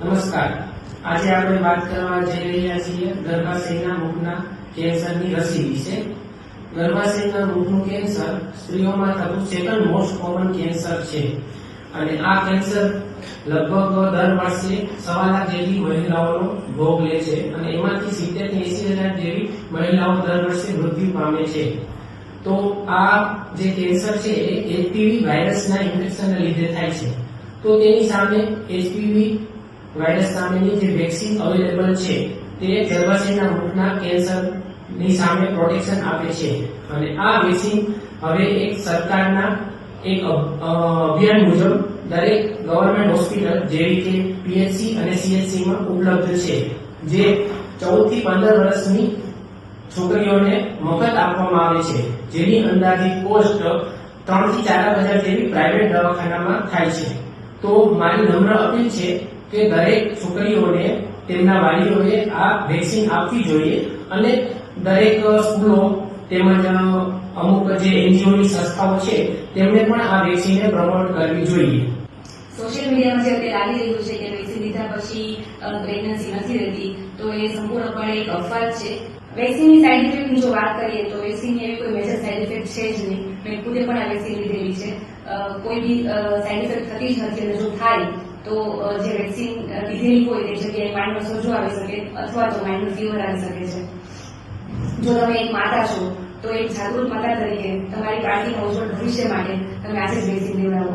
નમસ્કાર. આજે આપણે વાત કરવા જઈ રહ્યા છીએ ગર્ભાશયના મુખના કેન્સરની રસી વિશે. ગર્ભાશયના મુખનું કેન્સર સ્ત્રીઓમાં થતું સેકન્ડ મોસ્ટ કોમન કેન્સર છે અને આ કેન્સર લગભગ દર વર્ષે 1.25 લાખ જેટલી મહિલાઓનો ભોગ લે છે અને એમાંથી 70 થી 80 હજાર જેવી મહિલાઓ દર વર્ષે મૃત્યુ પામે છે. તો આ જે કેન્સર છે એ એચપીવી વાયરસના ઇન્ફેક્શનને લીધે થાય છે. તો તેની સામે એચપીવી વાયરસ સામેની જે વેક્સિન અવેલેબલ છે તે ગર્ભાશયના મુખના કેન્સરની સામે પ્રોટેક્શન આપે છે અને આ વેક્સિન હવે એક સરકારના એક અભિયાન મુજબ દરેક ગવર્મેન્ટ હોસ્પિટલ જેવી કે પીએચસી અને સીએચસી માં ઉપલબ્ધ છે, જે 14 થી 15 વર્ષની છોકરીઓને મફત આપવામાં આવે છે, જેની અંદાજિત કોસ્ટ 3 થી 4 હજાર જેવી પ્રાઇવેટ દવાખાનામાં થાય છે. તો મારી નમ્ર અપીલ છે કે દરેક છોકરીઓને તેમના વાલીઓએ આ વેક્સિન આપવી જોઈએ અને દરેક સ્કૂલો તેમજ અમુક જે એનજીઓની સંસ્થાઓ છે તેમને પણ આ વેક્સિનને પ્રમોટ કરવી જોઈએ. સોશિયલ મીડિયામાં જે અત્યારે આવી રહ્યું છે કે વેક્સિન લીધા પછી પ્રેગ્નન્સી નથી રહેતી, તો એ સંપૂર્ણપણે એક અફવા છે. વેક્સિનની સાઇડ ઇફેક્ટની જો વાત કરીએ તો વેક્સિનની એવી કોઈ મેજર સાઇડ ઇફેક્ટ છે જ નહીં. મેં ખુદે પણ આ વેક્સિન લીધેલી છે. કોઈ બી સાઇડ ઇફેક્ટ થતી જ નથી અને જો થાય તો જે વેક્સિન લીધેલી હોય તે જગ્યાએ માઇન્ડમાં સોજો આવી શકે અથવા તો માઇન્ડમાં ફીવર આવી શકે છે. જો તમે એક માતા છો તો એક જાગૃત માતા તરીકે તમારી બાળકીના ઉજ્જવળ ભવિષ્ય માટે તમે આજે જ વેક્સિન લેવડાવો.